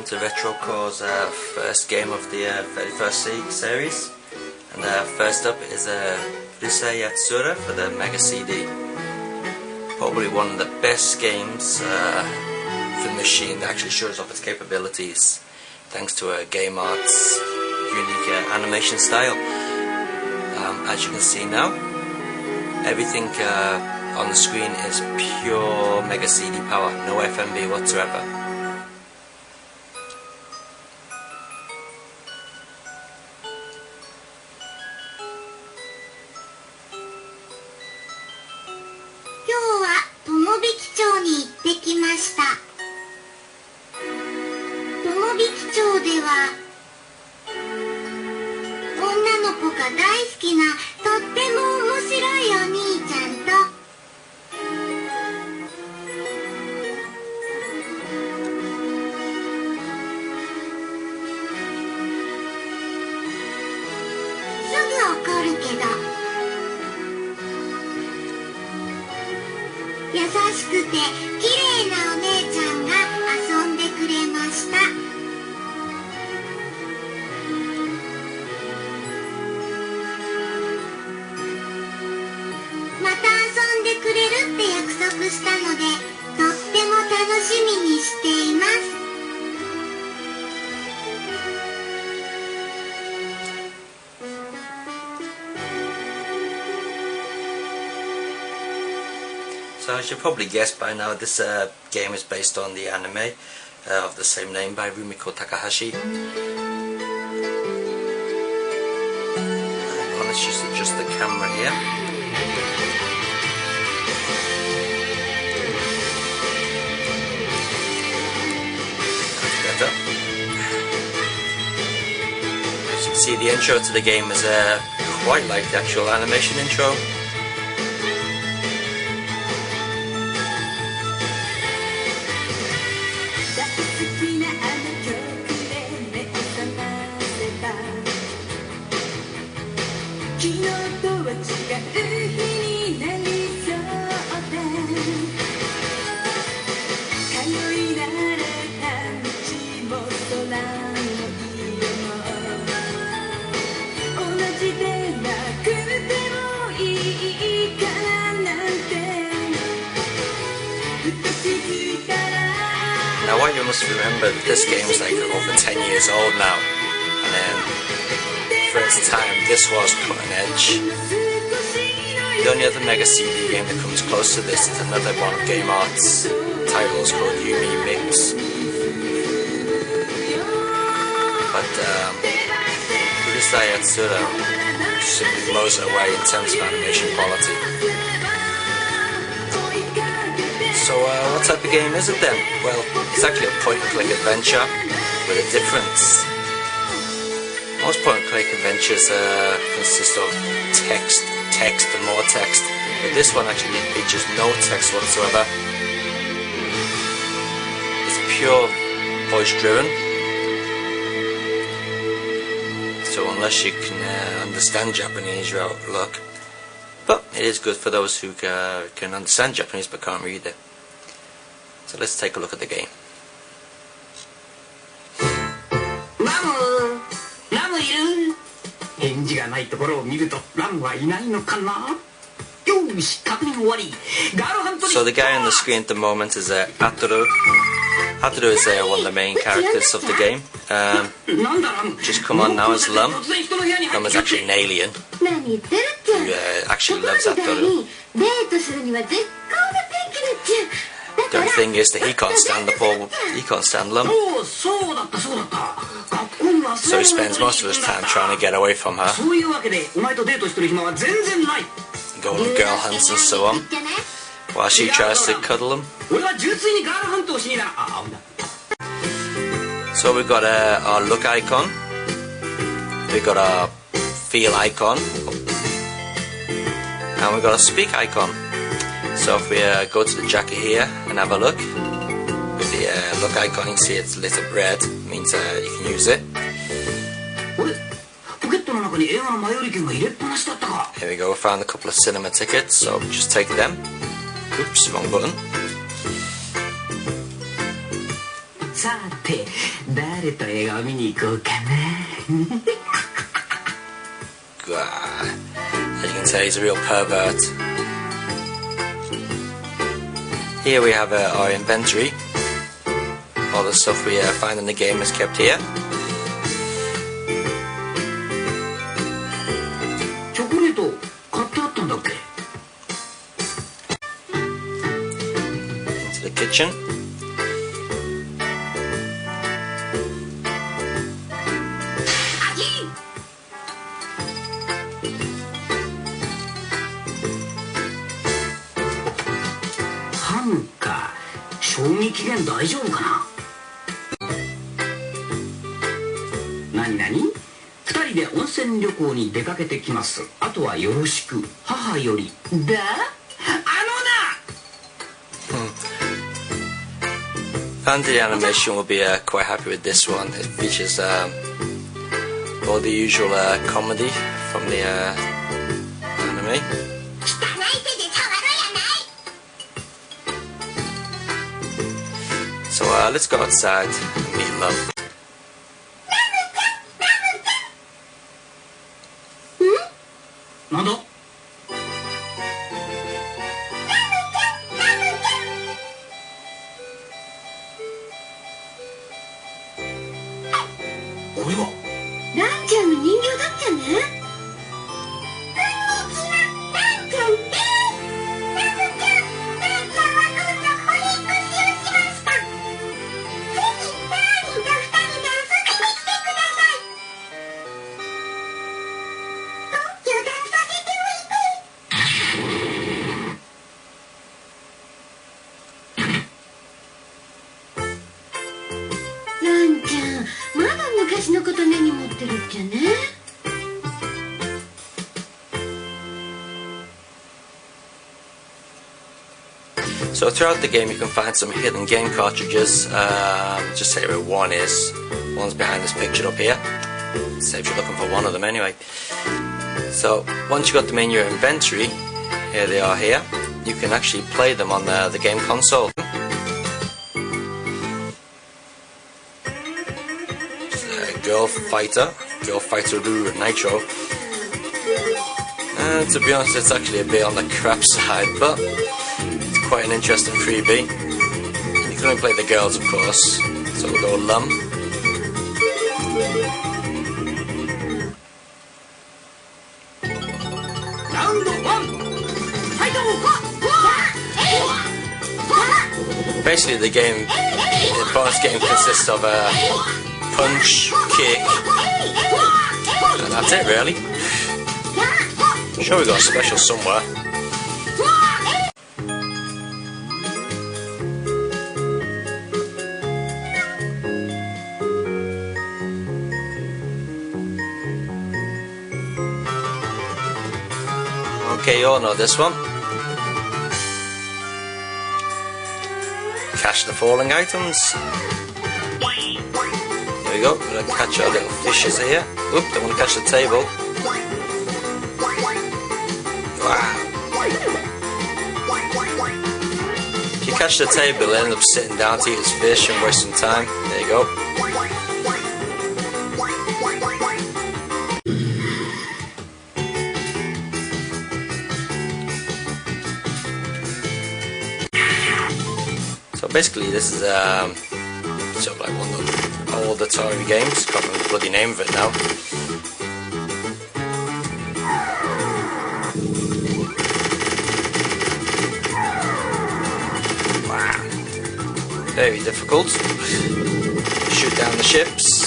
to RetroCore's first game of the 31st series. And first up is Urusei Yatsura for the Mega CD. Probably one of the best games for the machine that actually shows off its capabilities, thanks to game art's unique animation style. As you can see now, everything on the screen is pure Mega CD power, no FMV whatsoever. So as you probably guessed by now, this game is based on the anime of the same name by Rumiko Takahashi. Let's just adjust the camera here. That's better. As you can see, the intro to the game is quite like the actual animation intro. Now what you must remember, this game is like over 10 years old now, and then for its time this was cutting edge. The only other Mega CD game that comes close to this is another one of Game Art's titles called Yumi Mix. But Urusei Yatsura simply blows it away in terms of animation quality. So what type of game is it then? Well, it's actually a point-and-click adventure with a difference. Most point-and-click adventures consist of text, and more text, but this one actually features no text whatsoever. It's pure voice-driven, so unless you can understand Japanese, you're out of luck. But it is good for those who can understand Japanese but can't read it. So let's take a look at the game. So the guy on the screen at the moment is Ataru. Ataru is one of the main characters of the game. Just come on now as Lum. Lum is actually an alien who actually loves Ataru. The only thing is that he can't stand Lum. So he spends most of his time trying to get away from her, go on girl hunts and so on, while she tries to cuddle him. So we've got our look icon, we've got our feel icon, and we've got a speak icon. So if we go to the jacket here and have a look, with the look icon you can see it's lit up red, means you can use it. Here we go, we found a couple of cinema tickets, so just take them. Oops, wrong button. さて誰と映画を見に行こうかな。As you can tell, he's a real pervert. Here we have our inventory. All the stuff we find in the game is kept here. チョコレート買ってあったんだっけ。 Into the kitchen. Hanka, 賞味期限大丈夫かな。何々2人で温泉旅行に出かけてきます。あとはよろしく。母よりだ。あのな。Fans of the animation will be quite happy with this one. It features all the usual comedy from the anime. So let's go outside and meet love. なんだ。これはランちゃんの人形だったね。ランちゃん、まだ昔のこと根に持ってるっちゃね。So throughout the game you can find some hidden game cartridges. Just say where one is. One's behind this picture up here. Saves you looking for one of them anyway. So once you got them in your inventory, here they are here. You can actually play them on the game console. Girl Fighter Nitro. To be honest, it's actually a bit on the crap side, but it's quite an interesting freebie. You can only play the girls, of course, so we'll go Lum. Basically, the bonus game consists of a punch, kick, and that's it really. I'm sure we got a special somewhere. Okay, you all know this one. Catch the falling items. Here we go, we're going to catch our little fishes here. Oop, don't want to catch the table. Wow. If you catch the table, you'll end up sitting down to eat his fish and waste some time. There you go. So basically this is sort of like one of the old Atari games. Can't remember the bloody name of it now. Wow. Very difficult. Shoot down the ships.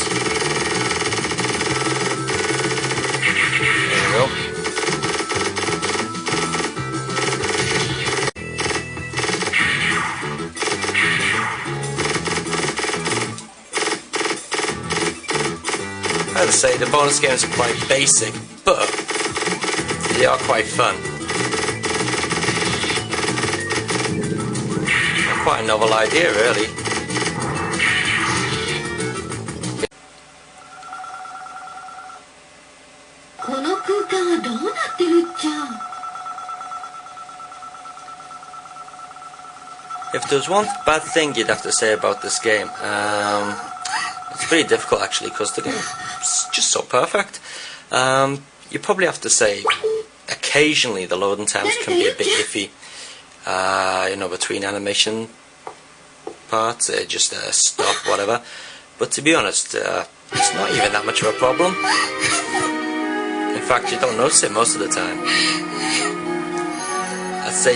There we go. I'd say the bonus games are quite basic, but they are quite fun. And quite a novel idea, really. If there's one bad thing you'd have to say about this game, it's pretty difficult actually, because the game is just so perfect. You probably have to say occasionally the loading times can be a bit iffy, you know, between animation parts, just stop, whatever. But to be honest, it's not even that much of a problem. In fact, you don't notice it most of the time. I'd say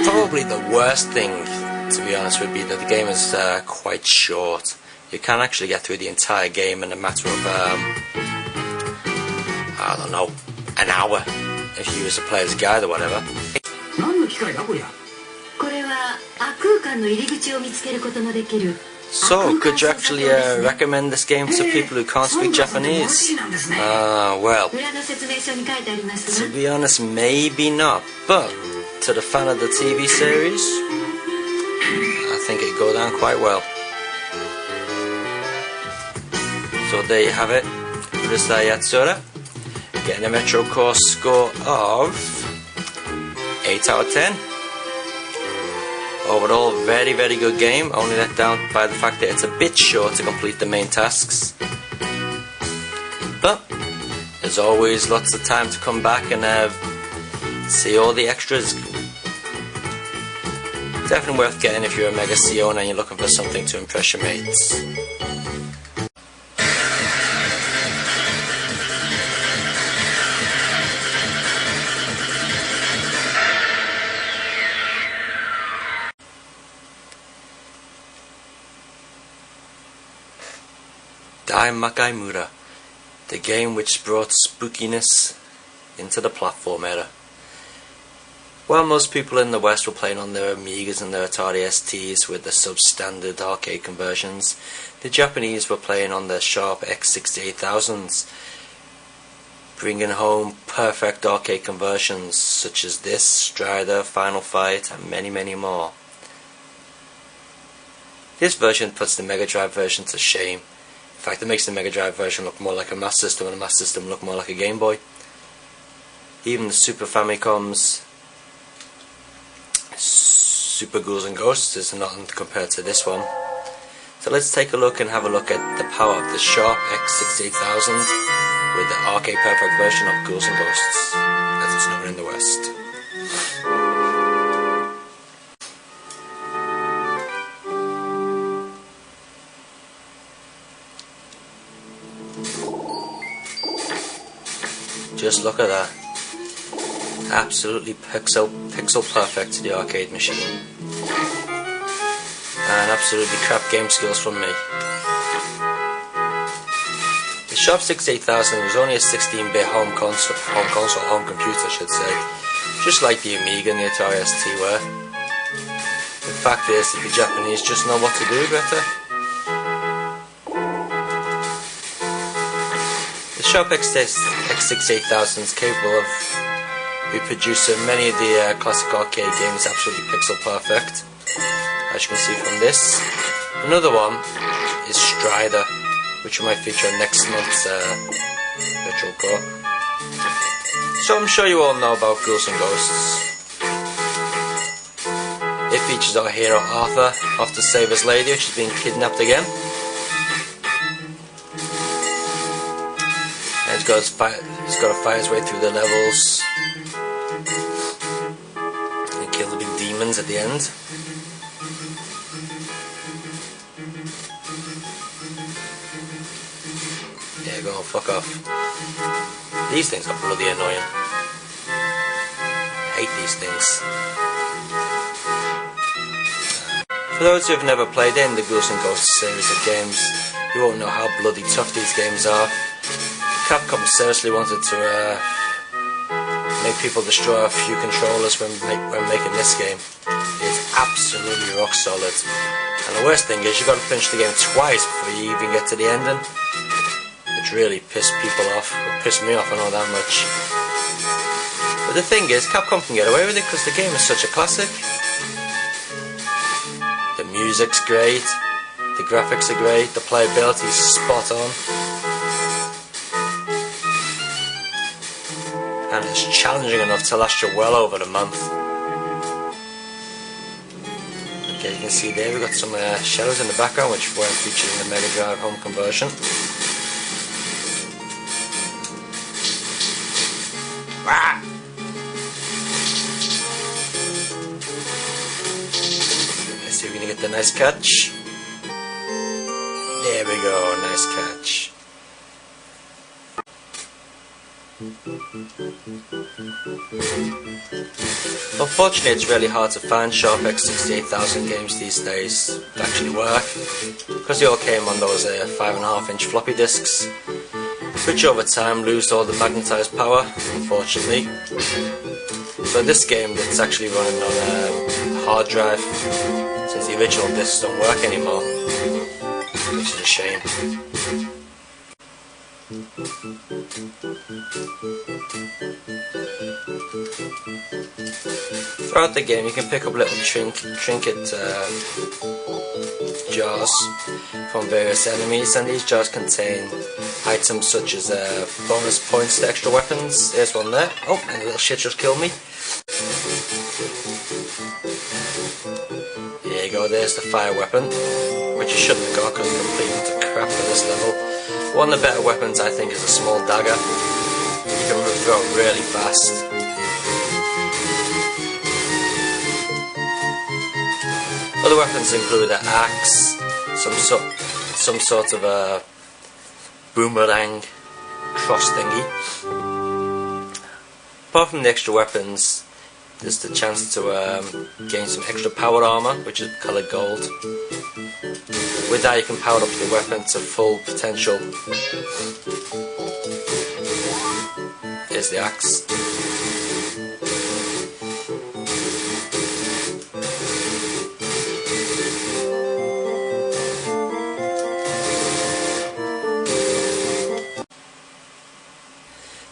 probably the worst thing, to be honest, would be that the game is quite short. You can actually get through the entire game in a matter of, I don't know, an hour, if you use a player's guide or whatever. So, could you actually recommend this game to people who can't speak Japanese? Well, to be honest, maybe not, but to the fan of the TV series, I think it'd go down quite well. So there you have it, Urusei Yatsura, getting a Metro Core score of 8 out of 10. Overall, very very good game, only let down by the fact that it's a bit short to complete the main tasks. But there's always lots of time to come back and see all the extras. Definitely worth getting if you're a Mega C owner and you're looking for something to impress your mates. Daimakaimura, the game which brought spookiness into the platform era. While most people in the West were playing on their Amigas and their Atari STs with the substandard arcade conversions, the Japanese were playing on their sharp X68000s, bringing home perfect arcade conversions such as this, Strider, Final Fight, and many many more. This version puts the Mega Drive version to shame. In fact, it makes the Mega Drive version look more like a Master System and the Master System look more like a Game Boy. Even the Super Famicom's Super Ghouls and Ghosts is nothing compared to this one. So let's take a look and have a look at the power of the Sharp X68000 with the arcade perfect version of Ghouls and Ghosts, as it's known in the West. Just look at that. Absolutely pixel perfect to the arcade machine. And absolutely crap game skills from me. The Sharp 68000 was only a 16-bit home computer, I should say. Just like the Amiga and the Atari ST were. The fact is that the Japanese just know what to do better. The Sharp X68000 is capable of reproducing many of the classic arcade games absolutely pixel perfect, as you can see from this. Another one is Strider, which we might feature in next month's Virtual Core. So I'm sure you all know about Ghouls and Ghosts. It features our hero Arthur off to save his lady, which is being kidnapped again. And he's got to fight his way through the levels and kill the big demons at the end. Yeah, go on, fuck off. These things are bloody annoying. I hate these things. For those who have never played in the Ghouls and Ghosts series of games, you won't know how bloody tough these games are. Capcom seriously wanted to make people destroy a few controllers when making this game. It's absolutely rock solid. And the worst thing is you've got to finish the game twice before you even get to the ending. Which really pissed people off, or pissed me off, I know that much. But the thing is, Capcom can get away with it because the game is such a classic. The music's great, the graphics are great, the playability is spot on. And it's challenging enough to last you well over a month. Okay, you can see there we've got some shadows in the background which weren't featured in the Mega Drive home conversion. Ah! Let's see if we can get the nice catch. There we go, nice catch. Unfortunately, it's really hard to find sharp X68000 games these days that actually work, because they all came on those 5.5-inch floppy disks, which over time lose all the magnetized power, unfortunately. So this game, it's actually running on a hard drive, since the original discs don't work anymore, which is a shame. Throughout the game you can pick up little trinket jars from various enemies, and these jars contain items such as bonus points to extra weapons. There's one there. Oh, and the little shit just killed me. Here you go, there's the fire weapon, which you shouldn't have got because it's completely crap for this level. One of the better weapons I think is a small dagger. You can throw it really fast. Other weapons include an axe, some sort of a boomerang cross thingy. Apart from the extra weapons, there's the chance to gain some extra power armor, which is coloured gold. With that you can power up the weapon to full potential. Here's the axe.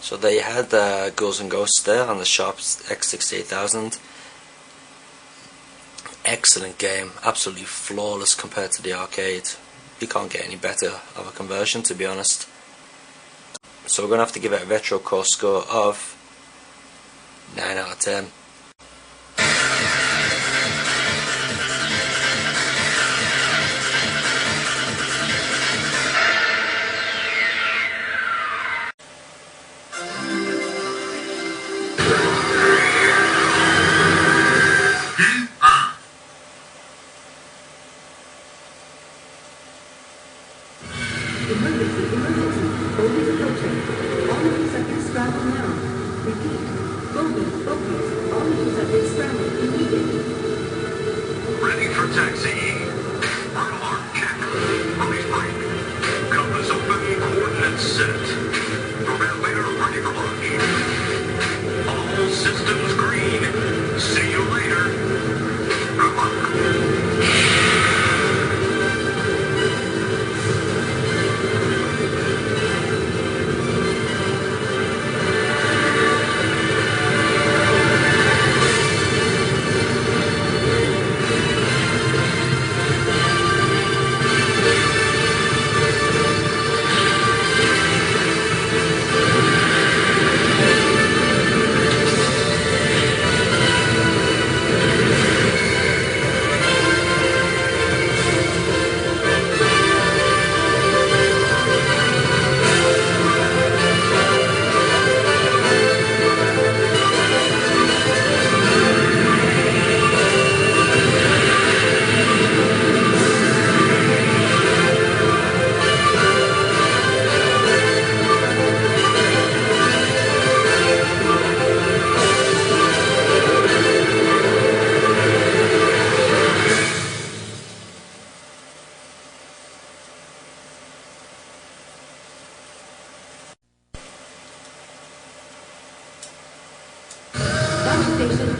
So there you had Ghouls and Ghosts there on the Sharp X68000. Excellent game, absolutely flawless compared to the arcade. You can't get any better of a conversion, to be honest. So we're going to have to give it a retro core score of 9 out of 10.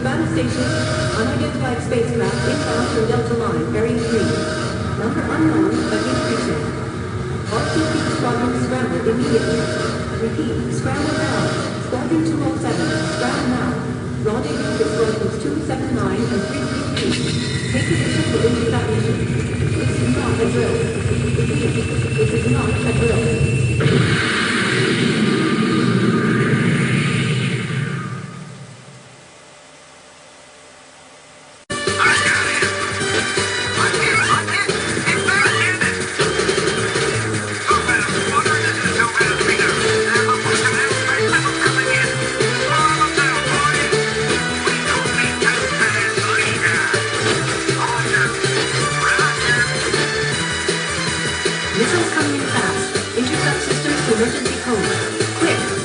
Battle station, unidentified spacecraft inbound from Delta Line, bearing 3. Number unknown, but increasing. RTP squadron scramble immediately. Repeat, scramble now. Squadron 207, scramble now. Rendezvous with squadrons 279 and 333. Take position for evacuation. This is not a drill. Repeat, this is not a drill. emergency coma. Quick!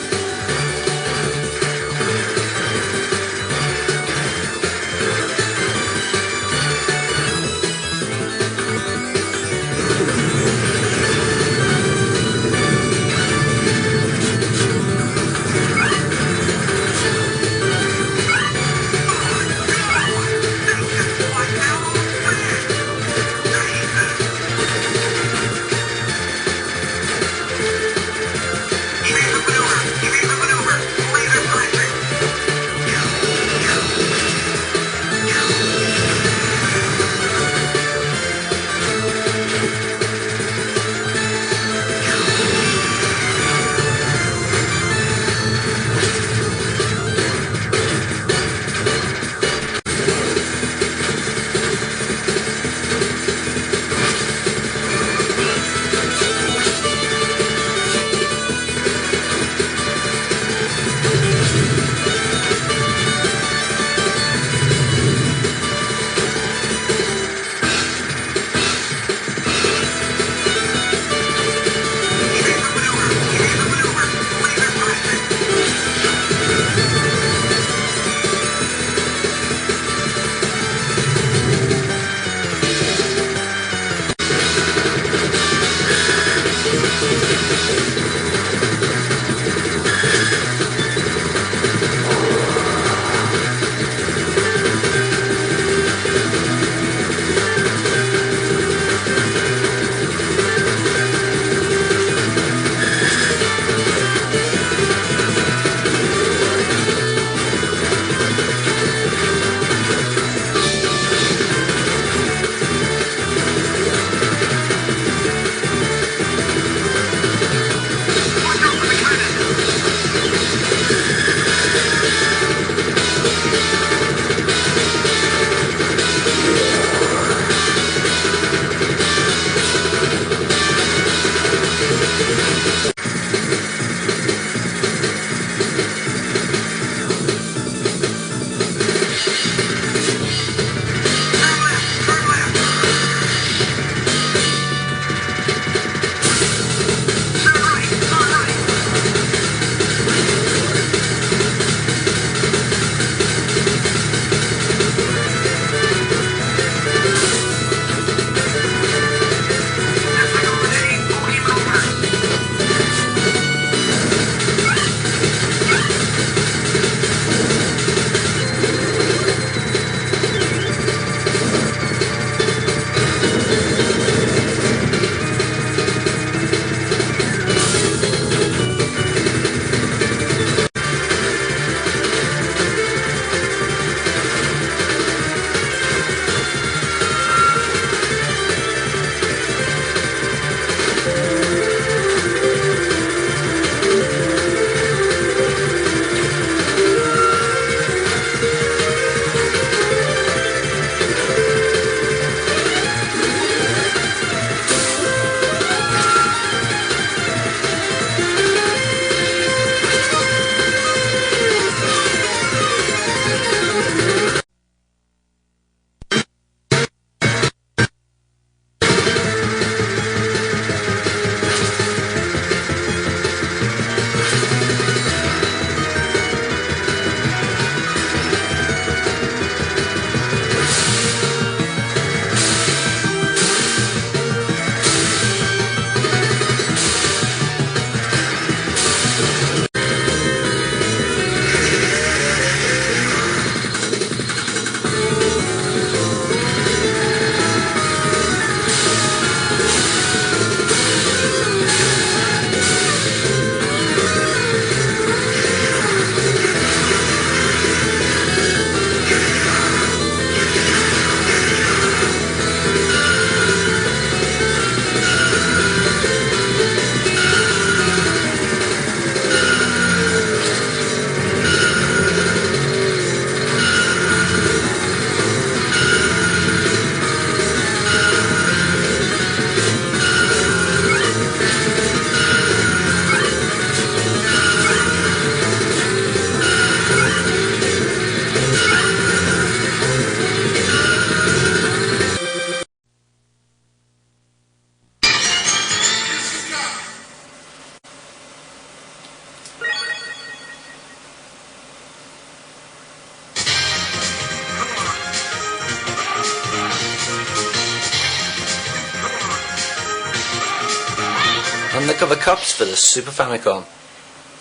Undercover Cops for the Super Famicom.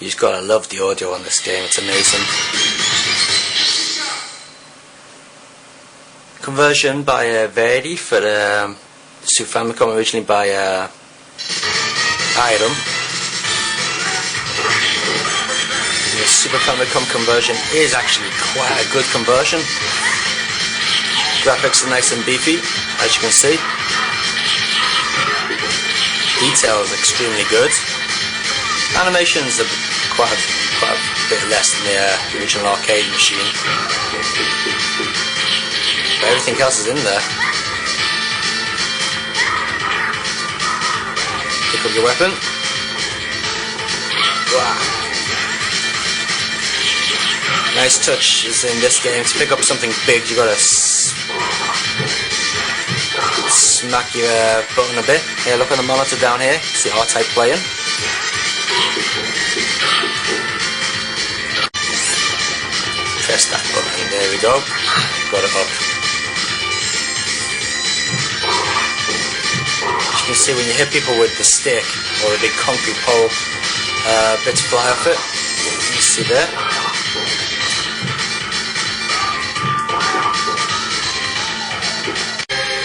You just gotta love the audio on this game, it's amazing. Conversion by Verdi for the Super Famicom, originally by Item. The Super Famicom conversion is actually quite a good conversion. Graphics are nice and beefy, as you can see. Detail is extremely good. Animations are quite a bit less than the original arcade machine. But everything else is in there. Pick up your weapon. Wow. Nice touch is in this game. To pick up something big, you gotta smack your button a bit. Here, look on the monitor down here. See R-Type playing. Press that button. There we go. Got it up. As you can see, when you hit people with the stick or a big concrete pole, bits fly off it. You see there.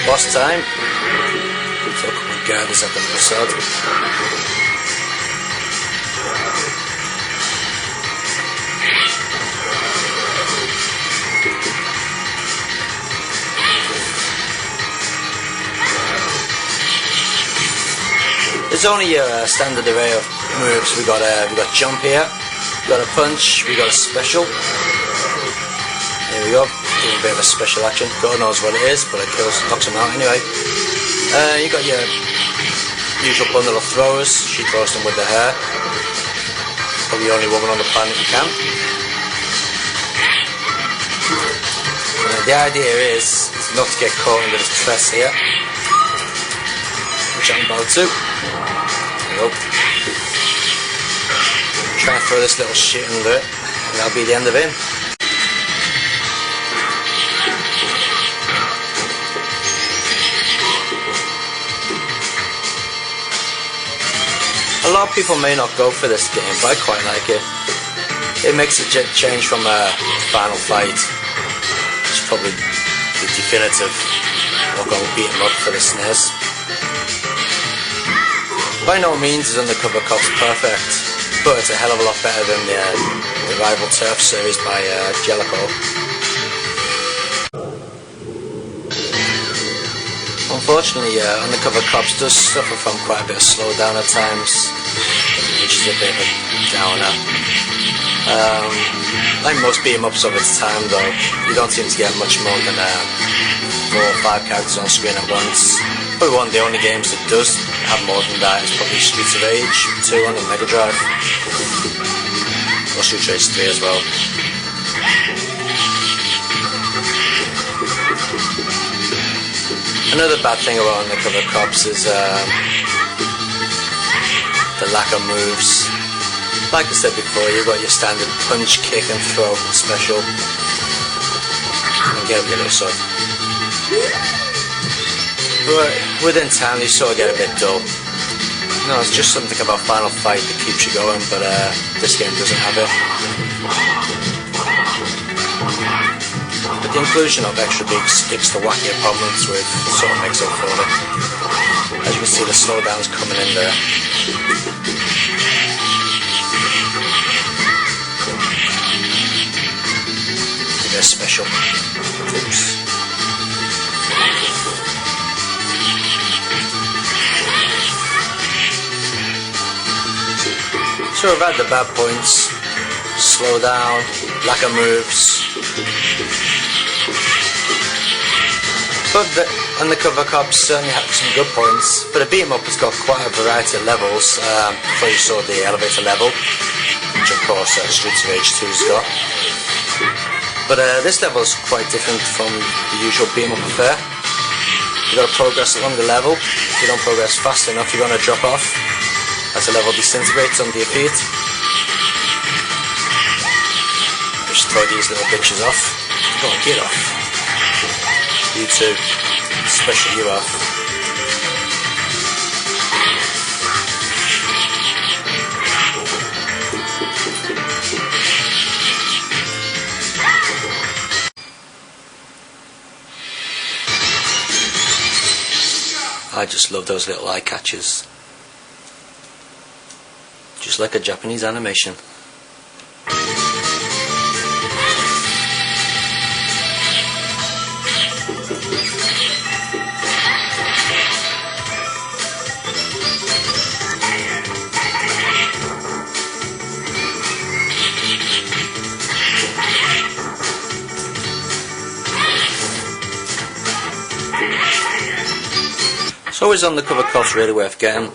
Boss time. So a couple of girders up on the side. There's only a standard array of moves. We got jump here, we got a punch, we got a special. There we go. Doing a bit of a special action. God knows what it is, but it knocks him out anyway. You got your usual bundle of throwers. She throws them with her hair. Probably the only woman on the planet who can. The idea is not to get caught under this press here, which I'm about to. There we go. Try and throw this little shit under it, and that'll be the end of him. A lot of people may not go for this game, but I quite like it. It makes a change from Final Fight, which is probably the definitive we'll go beat 'em up for the SNES. By no means is Undercover Cops perfect, but it's a hell of a lot better than the rival Turf series by Jellicoe. Unfortunately, Undercover Cops does suffer from quite a bit of slowdown at times, which is a bit of a downer. Like most beat-em-ups of its time, though, you don't seem to get much more than 4 or 5 characters on screen at once. Probably one of the only games that does have more than that is probably Streets of Rage 2 on the Mega Drive, or Streets of Rage 3 as well. Another bad thing about Undercover Cops is the lack of moves. Like I said before, you've got your standard punch, kick and throw special. And get up your little sword. But within time you sort of get a bit dull. No, it's just something about Final Fight that keeps you going, but this game doesn't have it. But the inclusion of extra big sticks to whack your opponents with sort of makes up for it. As you can see, the slowdown's coming in there. Give it a special. Oops. So I've had the bad points. Slow down, lack of moves. But the Undercover Cops certainly have some good points. But a beat 'em up has got quite a variety of levels. Before you saw the elevator level, which of course Streets of Rage 2's got. But this level is quite different from the usual beat 'em up affair. You've got to progress along the level. If you don't progress fast enough, you're going to drop off as the level disintegrates under your feet. Just throw these little bitches off. Go on, get off. You too. Especially you off. just love those little eye catchers. Just like a Japanese animation. So always Undercover Cops really worth getting.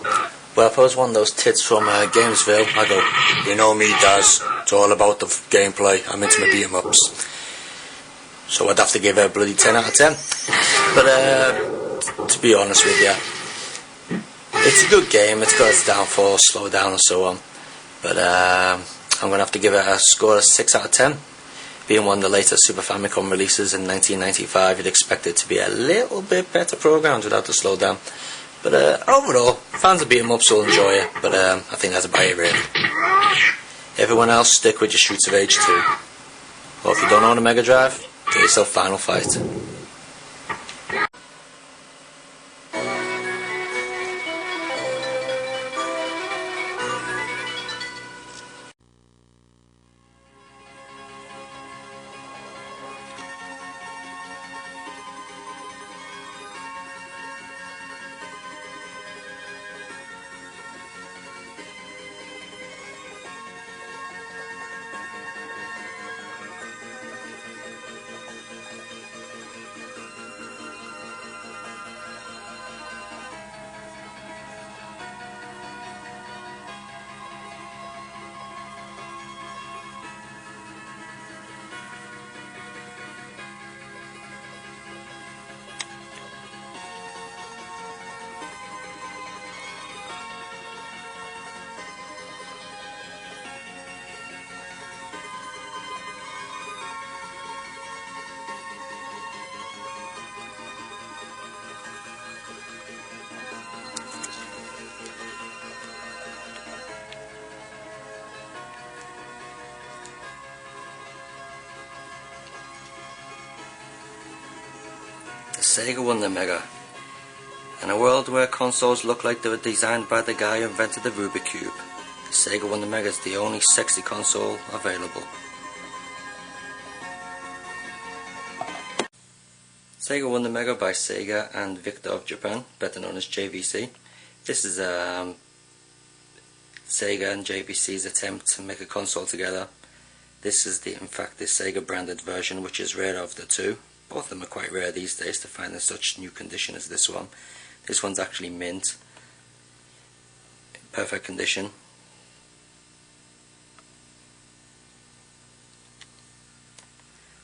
But if I was one of those tits from Gamesville, I go, you know me, Daz, it's all about the gameplay, I'm into my beat-em-ups. So I'd have to give it a bloody 10 out of 10. But to be honest with you, it's a good game, it's got its downfalls, slow down and so on. But I'm going to have to give it a score of 6 out of 10. Being one of the later Super Famicom releases in 1995, you'd expect it to be a little bit better programmed without the slowdown. But overall, fans of beat-em-ups will enjoy it, but I think that's about it really. Everyone else, stick with your Streets of Rage 2. Or if you don't own a Mega Drive, get yourself Final Fight. The Sega WonderMega. In a world where consoles look like they were designed by the guy who invented the Rubik's Cube, the Sega WonderMega is the only sexy console available. Sega WonderMega by Sega and Victor of Japan, better known as JVC. This is Sega and JVC's attempt to make a console together. This is in fact the Sega branded version, which is rare of the two. Both of them are quite rare these days to find in such new condition as this one. This one's actually mint, in perfect condition.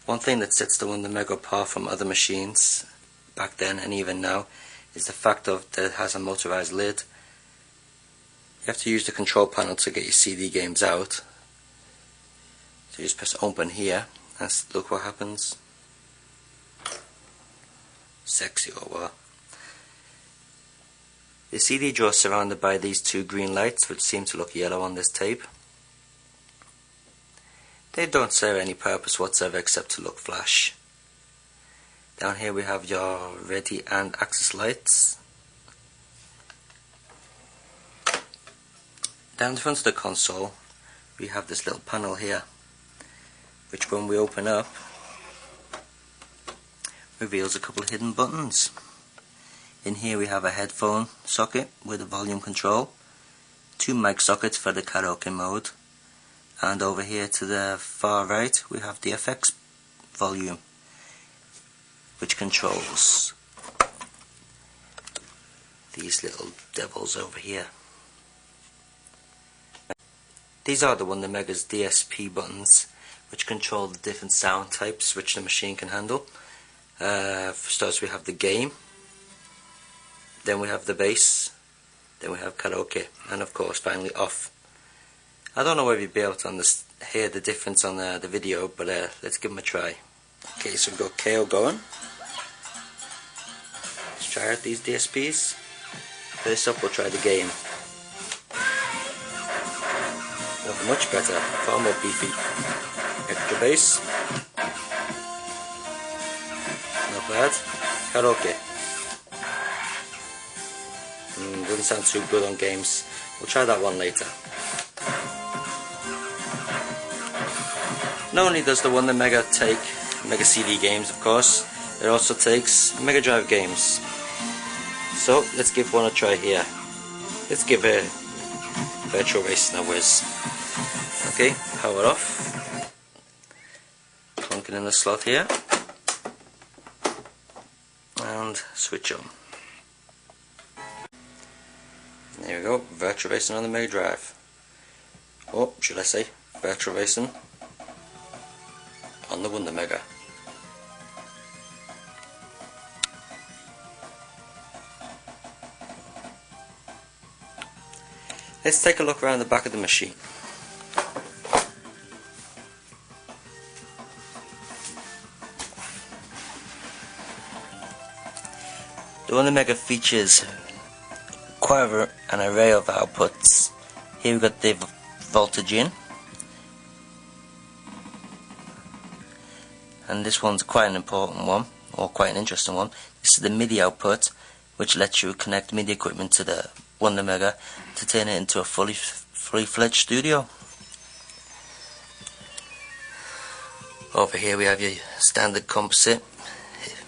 One thing that sets the WonderMega apart from other machines back then and even now is the fact that it has a motorized lid. You have to use the control panel to get your CD games out. So you just press open here and look what happens. Sexy or what? The CD drawer is surrounded by these two green lights which seem to look yellow on this tape. They don't serve any purpose whatsoever except to look flash. Down here we have your ready and access lights. Down the front of the console we have this little panel here, which when we open up reveals a couple of hidden buttons. In here we have a headphone socket with a volume control, two mic sockets for the karaoke mode, and over here to the far right we have the FX volume, which controls these little devils over here. These are the WonderMega's DSP buttons, which control the different sound types which the machine can handle. For starters we have the game, then we have the bass, then we have karaoke, and of course finally off. I don't know whether you'll be able to hear the difference on the video, but let's give them a try. Okay, so we've got KO going. Let's try out these DSPs. First up we'll try the game. Oh, much better, far more beefy. Extra bass. Not bad. Karaoke. Doesn't sound too good on games. We'll try that one later. Not only does the WonderMega take Mega CD games, of course, it also takes Mega Drive games. So let's give one a try here. Let's give a Virtual Racing a whiz. Okay, power off. Plunk it in the slot here. And switch on. There we go, Virtual Racing on the Mega Drive. Or should I say, Virtual Racing on the WonderMega. Let's take a look around the back of the machine. The WonderMega features quite an array of outputs. Here we've got the voltage in, and this one's quite an important one, or quite an interesting one. This is the MIDI output, which lets you connect MIDI equipment to the WonderMega to turn it into a fully fledged studio. Over here we have your standard composite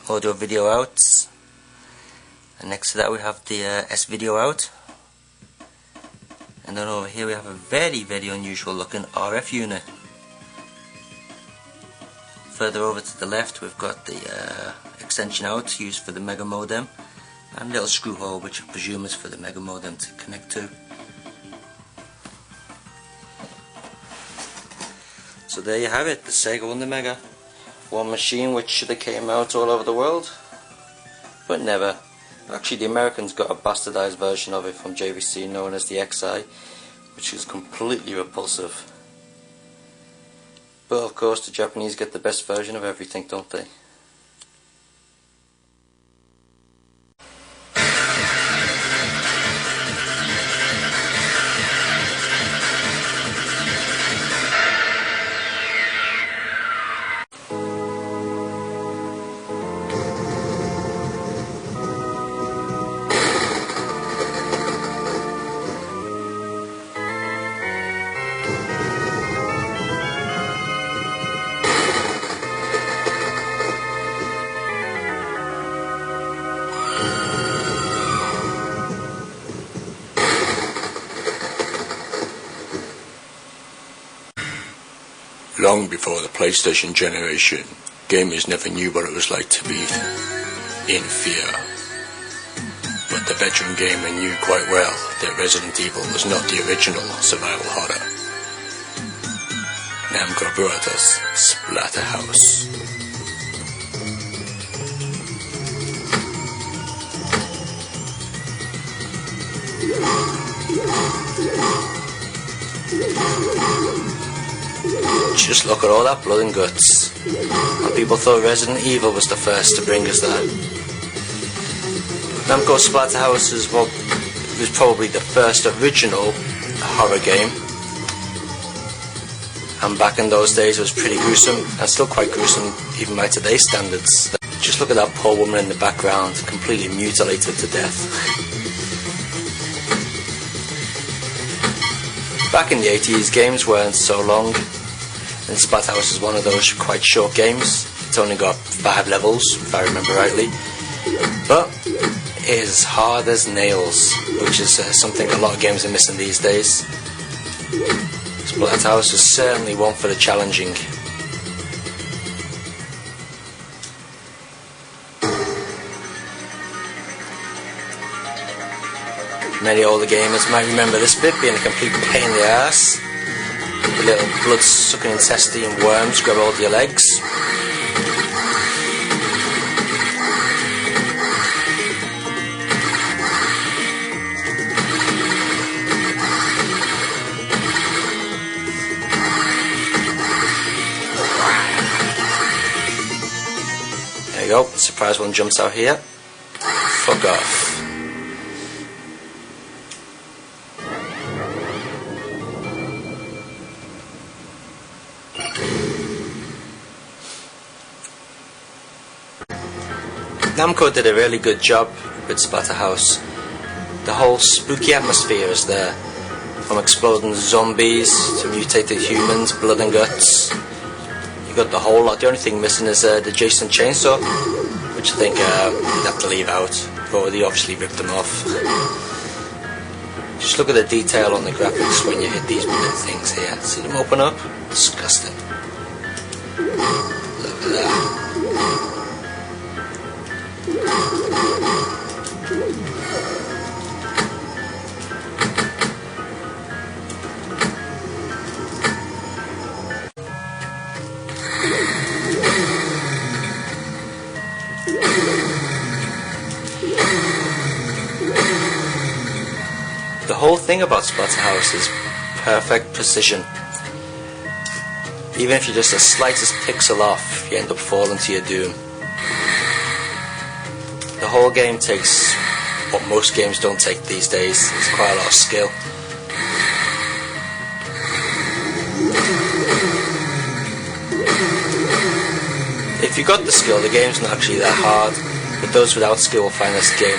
audio video outs, and next to that we have the S-video out, and then over here we have a very unusual looking RF unit. Further over to the left we've got the extension out used for the Mega modem, and a little screw hole which I presume is for the Mega modem to connect to. So there you have it, the Sega WonderMega. One machine which should have came out all over the world, but never. Actually, the Americans got a bastardized version of it from JVC known as the XI, which is completely repulsive. But of course the Japanese get the best version of everything, don't they? Long before the PlayStation generation, gamers never knew what it was like to be in fear. But the veteran gamer knew quite well that Resident Evil was not the original survival horror. Namco brought us Splatterhouse. Just look at all that blood and guts. And people thought Resident Evil was the first to bring us that. Namco Splatterhouse was probably the first original horror game. And back in those days it was pretty gruesome, and still quite gruesome even by today's standards. Just look at that poor woman in the background, completely mutilated to death. Back in the 80s, games weren't so long, and Splatterhouse is one of those quite short games. It's only got 5 levels, if I remember rightly, but it is hard as nails, which is something a lot of games are missing these days. Splatterhouse was certainly one for the challenging. Many older gamers might remember this bit being a complete pain in the ass. The little blood-sucking intestine worms grab hold of your legs. There you go, surprise one jumps out here. Fuck off. Namco did a really good job with Splatterhouse. The whole spooky atmosphere is there, from exploding zombies to mutated humans, blood and guts. You got the whole lot. The only thing missing is the Jason chainsaw, which I think you'd have to leave out, but they obviously ripped them off. Just look at the detail on the graphics when you hit these things here. See them open up? Disgusting. Look at that. The whole thing about Splatterhouse is perfect precision. Even if you're just the slightest pixel off, you end up falling to your doom. The whole game takes what most games don't take these days. It's quite a lot of skill. If you got the skill, the game's not actually that hard, but those without skill will find this game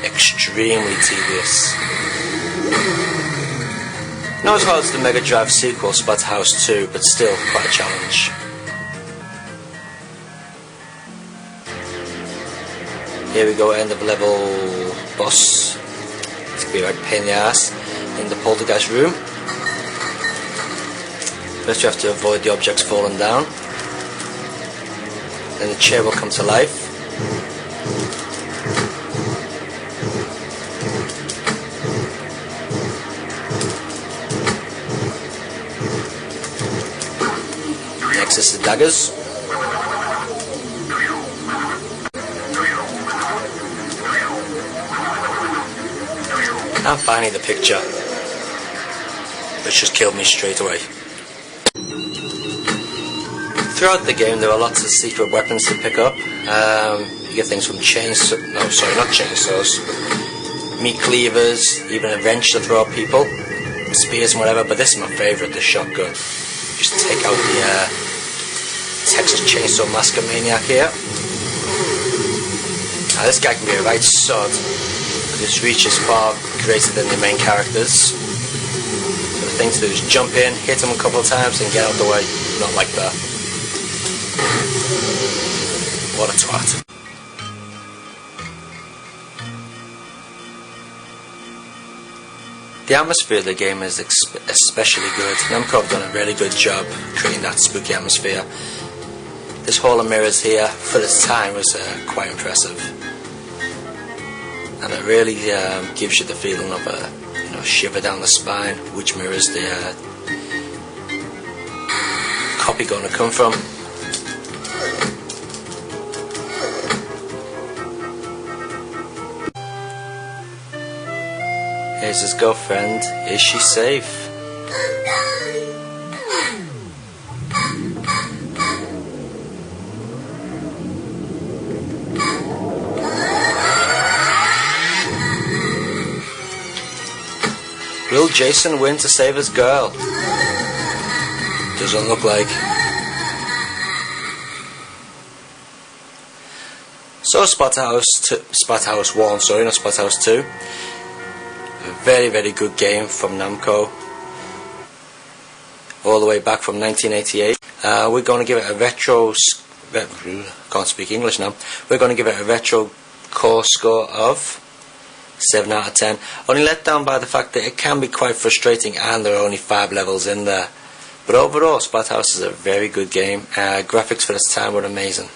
extremely tedious. Not as hard as the Mega Drive sequel, Splatterhouse II, but still quite a challenge. Here we go, end of level boss. It's gonna be a right pain in the ass in the poltergeist room. First you have to avoid the objects falling down. Then the chair will come to life. Next is the daggers. And finally the picture, which just killed me straight away. Throughout the game there are lots of secret weapons to pick up. You get things from meat cleavers, even a wrench to throw at people, spears and whatever, but this is my favourite, the shotgun. Just take out the Texas Chainsaw Massacre Maniac here. Now this guy can be a right sod. His reach is far greater than the main characters. So the thing to do is jump in, hit him a couple of times and get out of the way. Not like that. What a twat. The atmosphere of the game is especially good. Namco have done a really good job creating that spooky atmosphere. This hall of mirrors here, for its time, was quite impressive. And it really gives you the feeling of a shiver down the spine, which mirrors the copy going to come from. Here's his girlfriend. Is she safe? Will Jason win to save his girl? Doesn't look like. So Splatterhouse 1, sorry, not Splatterhouse 2. A very, very good game from Namco. All the way back from 1988. We're going to give it a retro... can't speak English now. We're going to give it a retro core score of 7 out of 10. Only let down by the fact that it can be quite frustrating and there are only 5 levels in there. But overall, Splatterhouse is a very good game. Graphics for its time were amazing.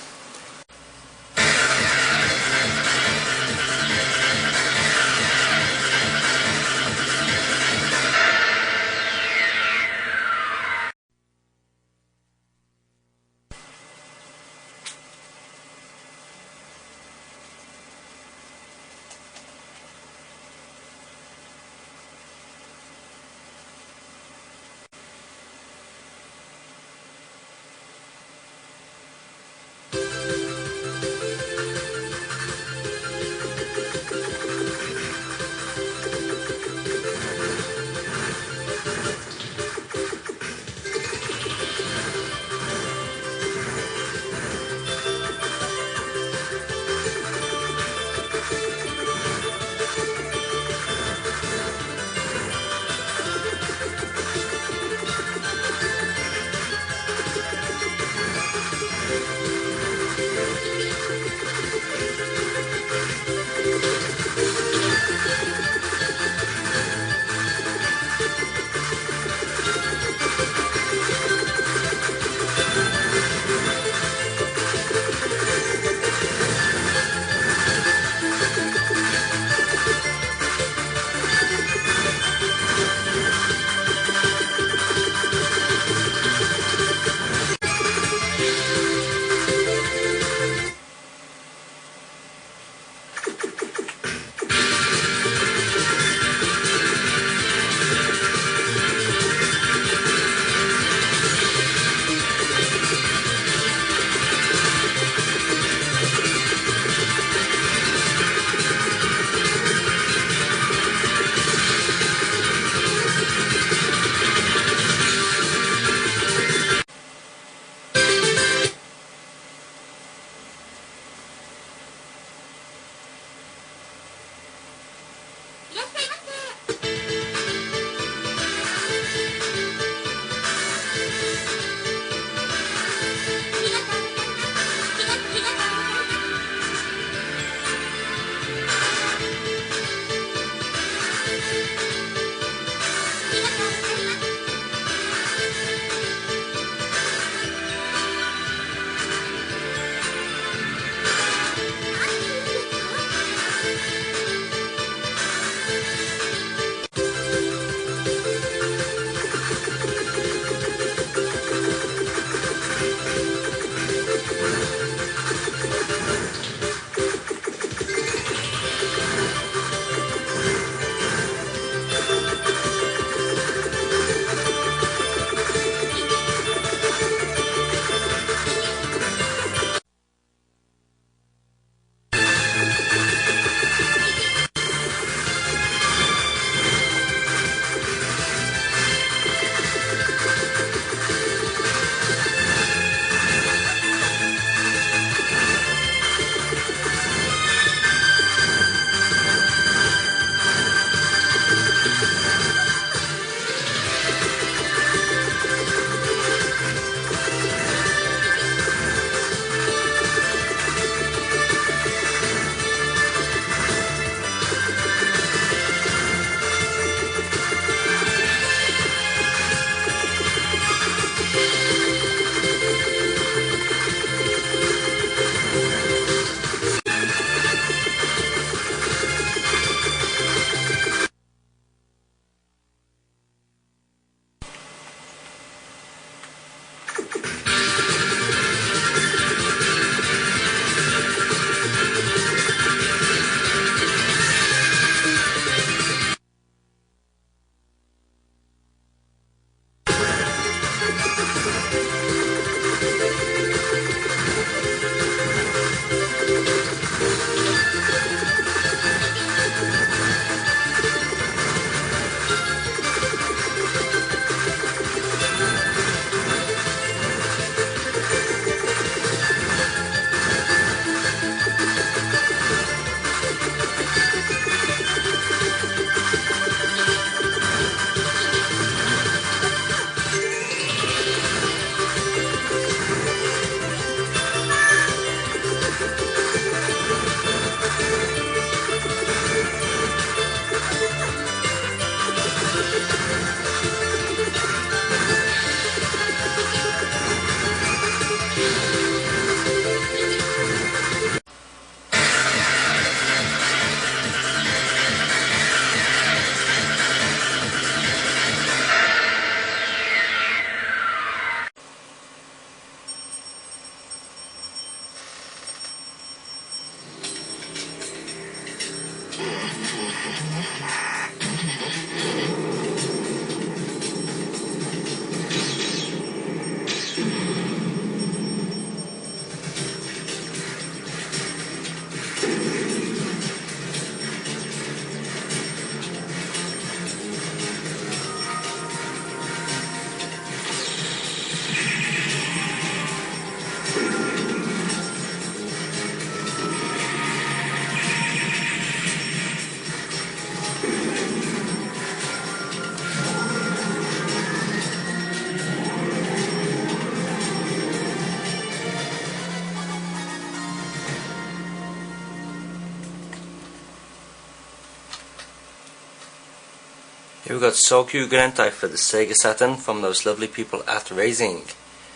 Here we got Sokyugurentai for the Sega Saturn from those lovely people at Racing.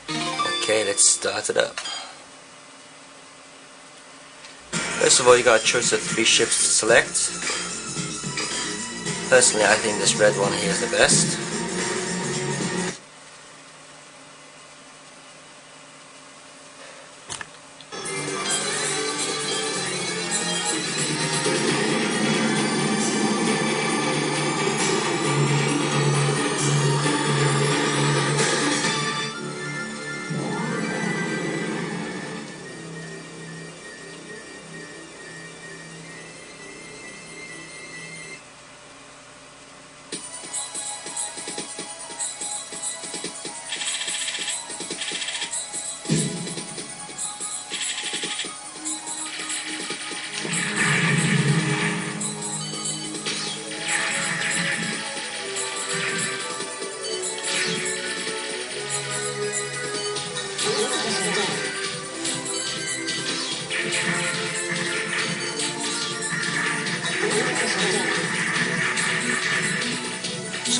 Okay, let's start it up. First of all, you got a choice of 3 ships to select. Personally, I think this red one here is the best.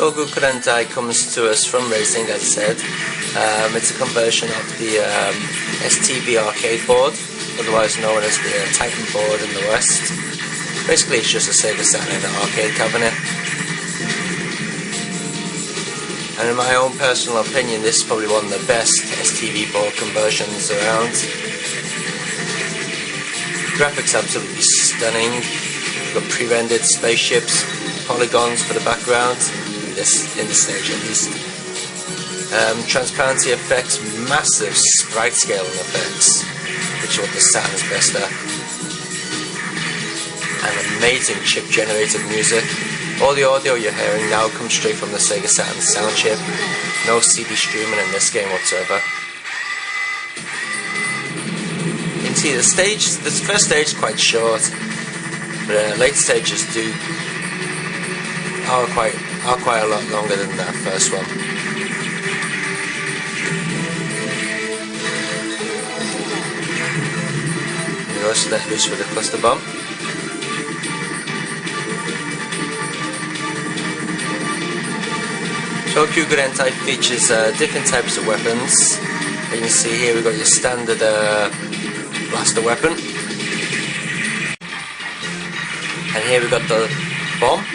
Sokyugurentai comes to us from Racing, as I said. It's a conversion of the STV arcade board, otherwise known as the Titan board in the West. Basically, it's just a Sega Saturn in an arcade cabinet. And in my own personal opinion, this is probably one of the best STV board conversions around. Graphics absolutely stunning. You've got pre-rendered spaceships, polygons for the background. In this stage at least. Transparency effects, massive sprite scaling effects, which is what the Saturn is best at. And amazing chip generated music. All the audio you're hearing now comes straight from the Sega Saturn sound chip. No CD streaming in this game whatsoever. You can see this first stage is quite short, but later stages are quite a lot longer than that first one. We also let loose with a cluster bomb. Sokyugurentai features different types of weapons. You can see here we've got your standard blaster weapon, and here we've got the bomb.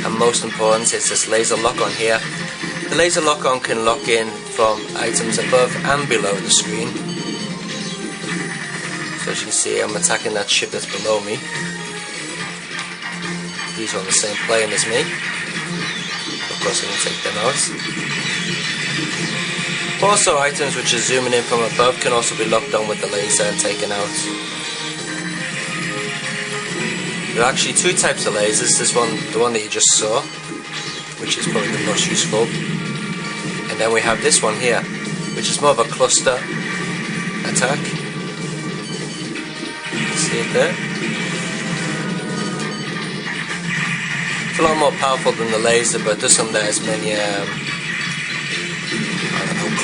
And most important is this laser lock-on here. The laser lock-on can lock in from items above and below the screen. So as you can see, I'm attacking that ship that's below me. These are on the same plane as me. Of course I can take them out. Also, items which are zooming in from above can also be locked on with the laser and taken out. There are actually 2 types of lasers. This one, the one that you just saw, which is probably the most useful. And then we have this one here, which is more of a cluster attack. You can see it there. It's a lot more powerful than the laser, but doesn't let as many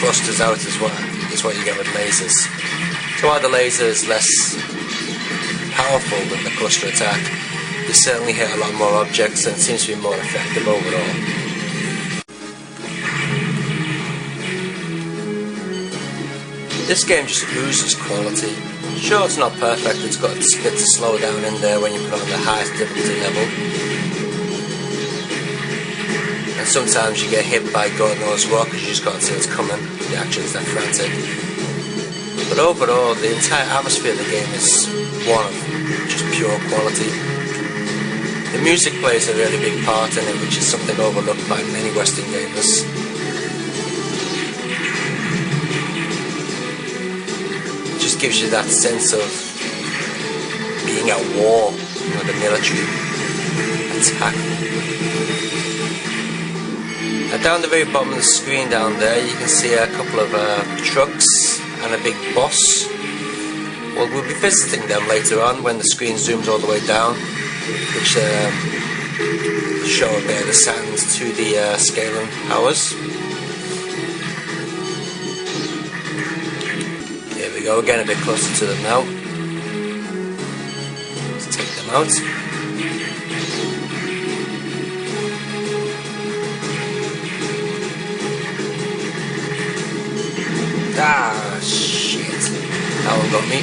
clusters out as what you get with lasers. So while the laser is less powerful than the cluster attack, you certainly hit a lot more objects and it seems to be more effective overall. This game just oozes quality. Sure, it's not perfect, it's got bits of slow down in there when you put on the highest difficulty level. And sometimes you get hit by God knows what because you just can't see what's coming. The action is that frantic. But overall, the entire atmosphere of the game is one of just pure quality. The music plays a really big part in it, which is something overlooked by many Western gamers. It just gives you that sense of being at war with the military attack. Down the very bottom of the screen down there, you can see a couple of trucks and a big boss. Well, we'll be visiting them later on when the screen zooms all the way down, which show a bit of the sands to the scaling powers. Here we go, getting a bit closer to them now. come out. Ah, shit. That one got me.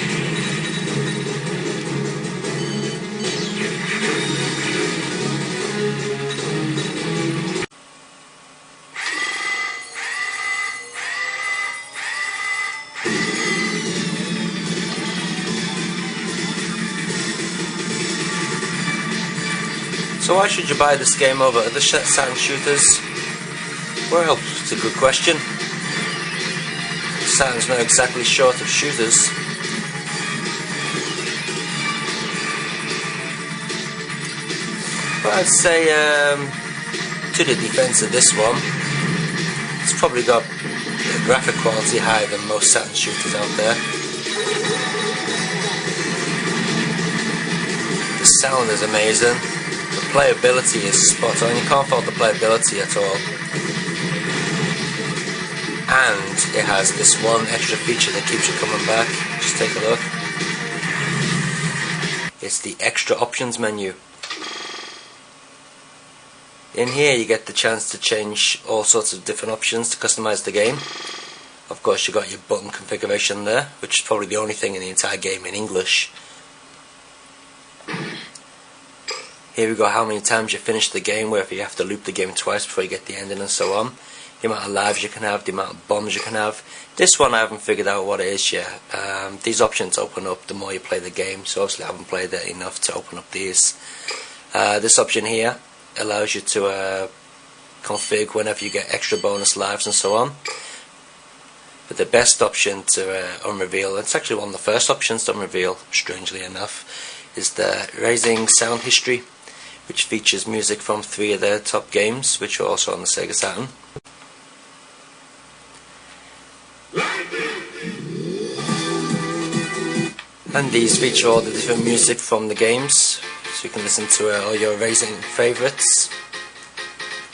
So why should you buy this game over other Saturn shooters? Well, it's a good question. Saturn's not exactly short of shooters. But I'd say, to the defense of this one, it's probably got a graphic quality higher than most Saturn shooters out there. The sound is amazing. The playability is spot on. You can't fault the playability at all. And it has this one extra feature that keeps you coming back. Just take a look. It's the extra options menu. In here you get the chance to change all sorts of different options to customize the game. Of course you got your button configuration there, which is probably the only thing in the entire game in English. Here we go, how many times you finish the game, where if you have to loop the game twice before you get the ending and so on. The amount of lives you can have, the amount of bombs you can have. This one I haven't figured out what it is yet. These options open up the more you play the game, so obviously I haven't played it enough to open up these. This option here allows you to config whenever you get extra bonus lives and so on. But the best option to unreveal, it's actually one of the first options to unreveal, strangely enough, is the Raising Sound History, which features music from 3 of their top games, which are also on the Sega Saturn. And these feature all the different music from the games, so you can listen to all your Raising favourites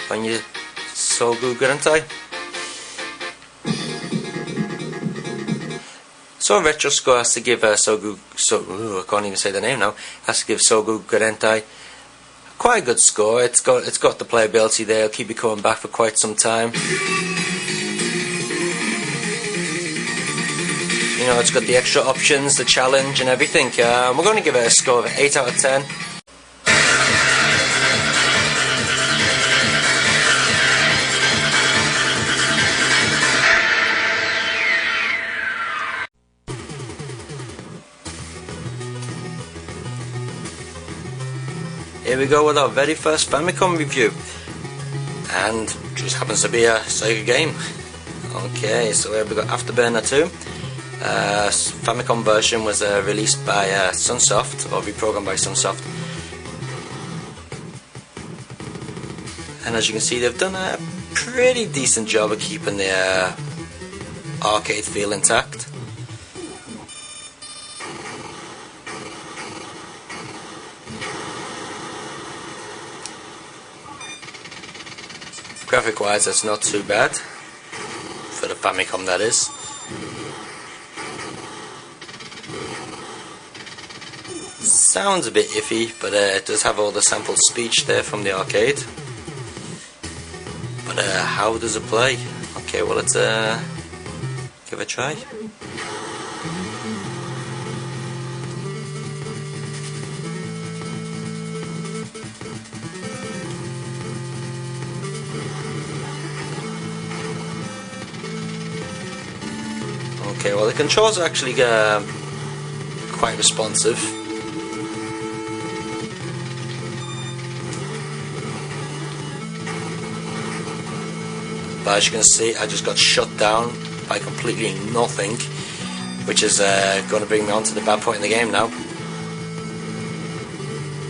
on your Sokyugurentai. So Retro Score has to give I can't even say the name now. Has to give Sokyugurentai quite a good score. It's got the playability there. It'll keep you coming back for quite some time. You know, it's got the extra options, the challenge and everything. We're going to give it a score of 8 out of 10. Here we go with our very first Famicom review, and just happens to be a Sega game. Okay, so here we got Afterburner II. Famicom version was released by Sunsoft, or reprogrammed by Sunsoft, and as you can see they've done a pretty decent job of keeping the arcade feel intact. Graphic wise, that's not too bad for the Famicom, that is. Sounds a bit iffy, but it does have all the sampled speech there from the arcade. But how does it play? Okay, well, let's give it a try. Okay, well, the controls are actually quite responsive. But as you can see, I just got shut down by completely nothing, which is going to bring me on to the bad point in the game now.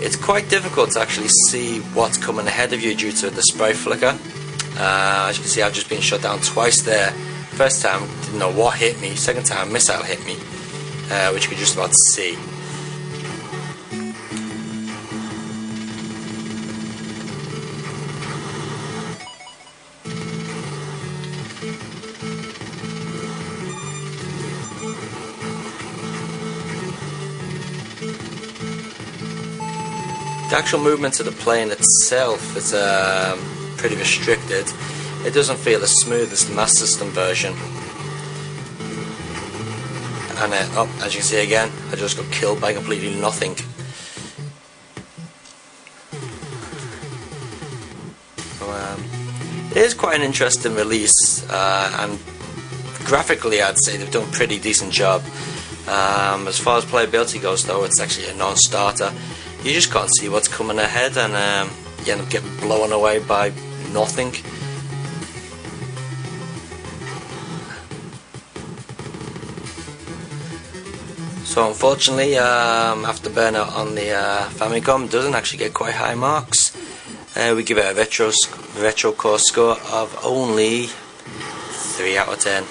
It's quite difficult to actually see what's coming ahead of you due to the sprite flicker. As you can see, I've just been shut down twice there. First time, didn't know what hit me. Second time, missile hit me, which you can just about see. The actual movement of the plane itself is pretty restricted. It doesn't feel as smooth as the Master System version. And as you can see again, I just got killed by completely nothing. So, it is quite an interesting release, and graphically I'd say they've done a pretty decent job. As far as playability goes though, it's actually a non-starter. You just can't see what's coming ahead, and you end up getting blown away by nothing. So unfortunately, Afterburner on the Famicom doesn't actually get quite high marks. We give it a retro core score of only 3 out of 10.